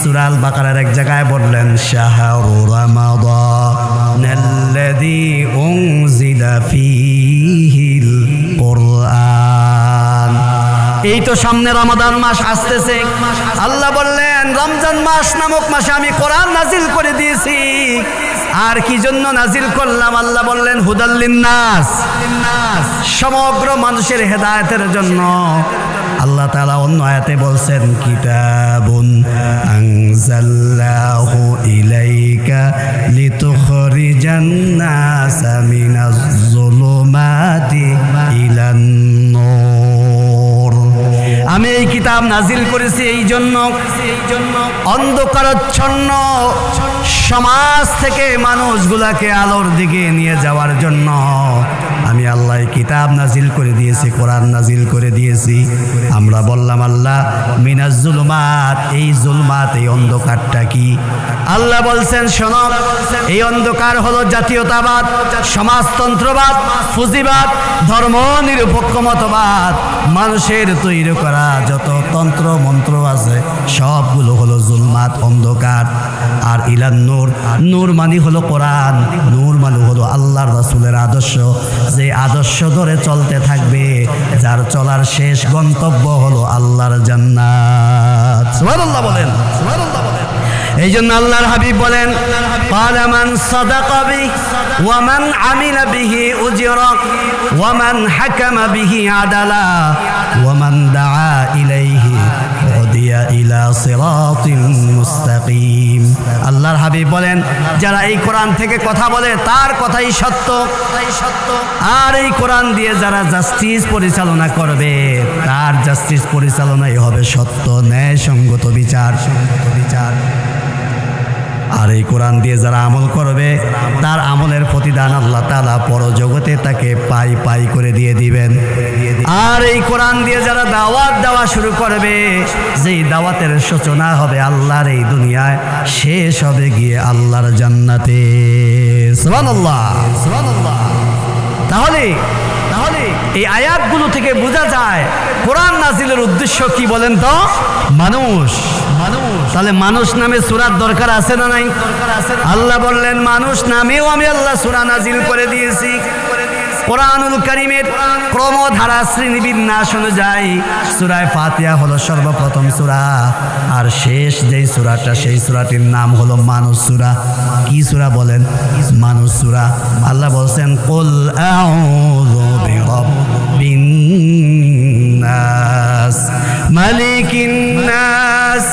সূরা আল বাকারার এক জায়গায় বললেন শাহরু রামাদানাল্লাযী উনজিলা ফীহিল কুরআন। এই তো সামনে রমাদান মাস আসতেছে, আল্লাহ বললেন রমজান মাস নামক মাসে আমি কোরআন নাজিল করে দিয়েছি। আর কি জন্য নাজিল করলাম? আল্লাহ বললেন হুদাল লিন্নাস, সমগ্র মানুষের হেদায়েতের জন্য। আল্লাহ তাআলা অন্য আয়াতে বলছেন কিতাবুন আনজালনাহু ইলাইকা লিতুখরিজান নাসা মিনাজ যুলুমাতি ইলান নূর। আমি এই কিতাব নাজিল করেছি এই জন্য অন্ধকারাচ্ছন্ন সমাজ থেকে মানুষগুলাকে আলোর দিকে নিয়ে যাওয়ার জন্য আমি আল্লাহ কিতাব নাজিল করে দিয়েছি, কোরআন নাজিল করে দিয়েছি। আমরা বললাম আল্লাহ মিনাজ জুলুমাত, এই জুলমাত, এই অন্ধকারটা কি? আল্লাহ বলছেন শোনো, এই অন্ধকার হলো জাতীয়তাবাদ, সমাজতন্ত্রবাদ, পুঁজিবাদ, ধর্ম নিরপেক্ষ মতবাদ। মানুষের তৈরি করা যত তন্ত্র মন্ত্র আছে সবগুলো হলো জুলমাত, অন্ধকার। আর ইলান নূর, নূর মানে হলো কোরআন, নূর মানে হলো আল্লাহর রাসূলের আদর্শ। যে আদর্শ ধরে চলতে থাকবে, যার চলার শেষ গন্তব্য হলো আল্লাহর জান্নাত। সুবহানাল্লাহ বলেন, সুবহানাল্লাহ বলেন। এই জন্য আল্লাহর হাবিব বলেন ক্বালা মান সাদাকা বিহি ওয়া মান আমিলা বিহি উজরা ওয়া মান হাকামা বিহি আদালা ওয়া মান দাআ ইলাইহি হুদিয়া ইলা সিরাতিন মুস্তাকিম। আল্লাহর হাবিব বলেন যারা এই কোরআন থেকে কথা বলে তার কথাই সত্য, আর এই কোরআন দিয়ে যারা জাস্টিস পরিচালনা করবে তার জাস্টিস পরিচালনাই হবে সত্য, ন্যায় সঙ্গত বিচার। আর এই কোরআন দিয়ে যারা আমল করবে তার আমলের প্রতিদান আল্লাহ তাআলা পরজগতে তাকে পাই পাই করে দিয়ে দিবেন। আর এই কোরআন দিয়ে যারা দাওয়াত দেওয়া শুরু করবে, যেই দাওয়াতের সূচনা হবে আল্লাহর এই দুনিয়ায়, শেষ হবে গিয়ে আল্লাহর জান্নাতে। সুবহানাল্লাহ, সুবহানাল্লাহ। তাহলে এই আয়াতগুলো থেকে বোঝা যায় কোরআন নাজিলের উদ্দেশ্য কি বলেন তো? মানুষ। তাহলে মানুষ নামে সূরার দরকার আছে না নাই? আল্লাহ বললেন মানুষ নামেও আমি আল্লাহ সূরা নাজিল করে দিয়েছি। কোরআনুল কারীমের ক্রমধারা শ্রেণীবিন্যাস অনুযায়ী সূরা ফাতিহা হলো সর্বপ্রথম সূরা, আর শেষ যেই সূরাটা সেই সূরাটির নাম হলো মানুষ সূরা। কি সূরা বলেন? মানুষ সূরা। আল্লাহ বলছেন কুল আউযু বিরাব্বিন নাস মালিকিন নাস